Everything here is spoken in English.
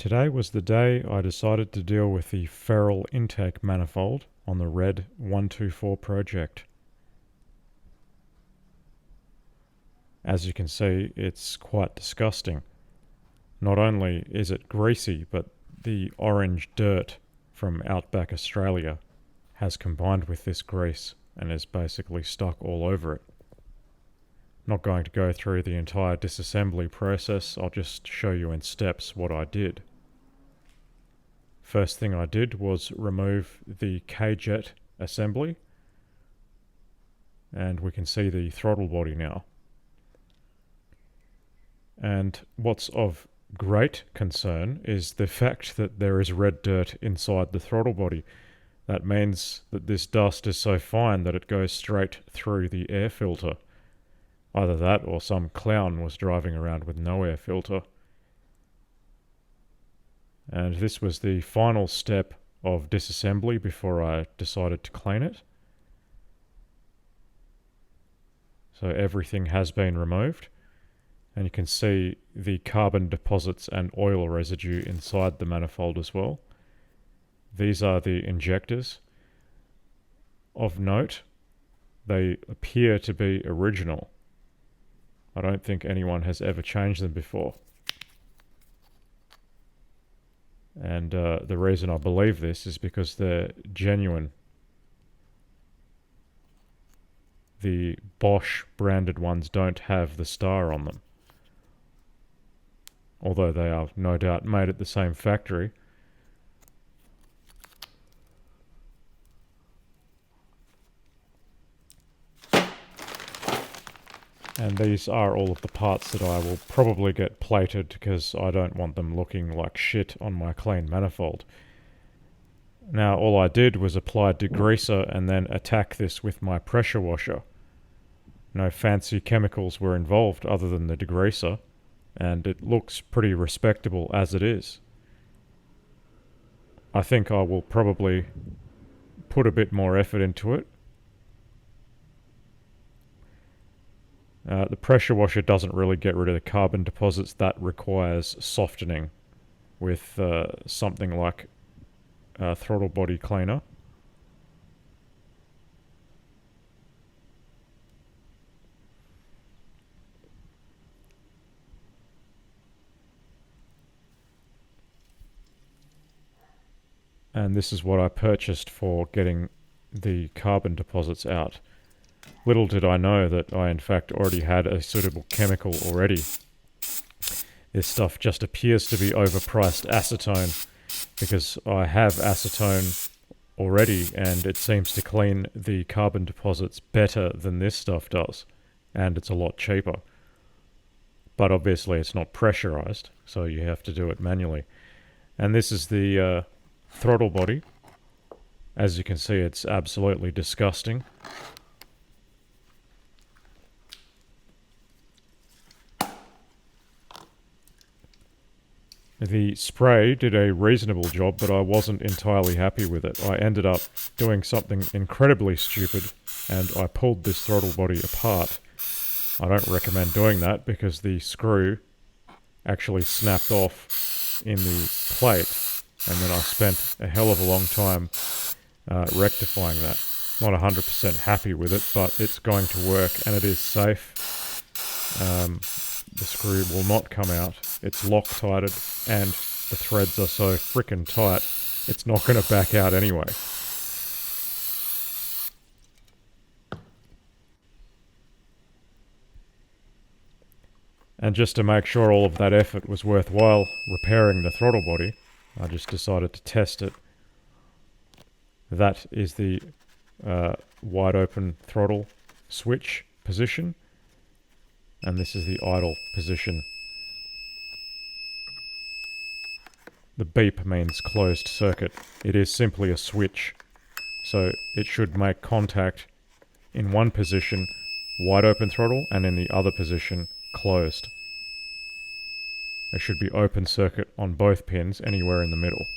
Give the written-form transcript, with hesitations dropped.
Today was the day I decided to deal with the ferrule intake manifold on the red 124 project. As you can see, it's quite disgusting. Not only is it greasy, but the orange dirt from outback Australia has combined with this grease and is basically stuck all over it. Not going to go through the entire disassembly process, I'll just show you in steps what I did. First thing I did was remove the K-jet assembly, and we can see the throttle body now. And what's of great concern is the fact that there is red dirt inside the throttle body. That means that this dust is so fine that it goes straight through the air filter. Either that or some clown was driving around with no air filter. And this was the final step of disassembly before I decided to clean it. So everything has been removed, and you can see the carbon deposits and oil residue inside the manifold as well. These are the injectors. Of note, they appear to be original. I don't think anyone has ever changed them before. And the reason I believe this is because they're genuine. The Bosch branded ones don't have the star on them, although they are no doubt made at the same factory. And these are all of the parts that I will probably get plated because I don't want them looking like shit on my clean manifold. Now all I did was apply degreaser and then attack this with my pressure washer. No fancy chemicals were involved other than the degreaser, and it looks pretty respectable as it is. I think I will probably put a bit more effort into it. The pressure washer doesn't really get rid of the carbon deposits. That requires softening with something like throttle body cleaner. And this is what I purchased for getting the carbon deposits out. Little did I know that I in fact already had a suitable chemical already. This stuff just appears to be overpriced acetone, because I have acetone already and it seems to clean the carbon deposits better than this stuff does, and it's a lot cheaper. But obviously it's not pressurized, so you have to do it manually. And this is the throttle body. As you can see, it's absolutely disgusting. The spray did a reasonable job, but I wasn't entirely happy with it. I ended up doing something incredibly stupid, and I pulled this throttle body apart. I don't recommend doing that because the screw actually snapped off in the plate, and then I spent a hell of a long time rectifying that. Not 100% happy with it, but it's going to work and it is safe. The screw will not come out. It's Loctited and the threads are so frickin' tight, it's not going to back out anyway. And just to make sure all of that effort was worthwhile repairing the throttle body, I just decided to test it. That is the wide open throttle switch position, and this is the idle position. The beep means closed circuit. It is simply a switch, so it should make contact in one position, wide open throttle, and in the other position, closed. There should be open circuit on both pins, anywhere in the middle.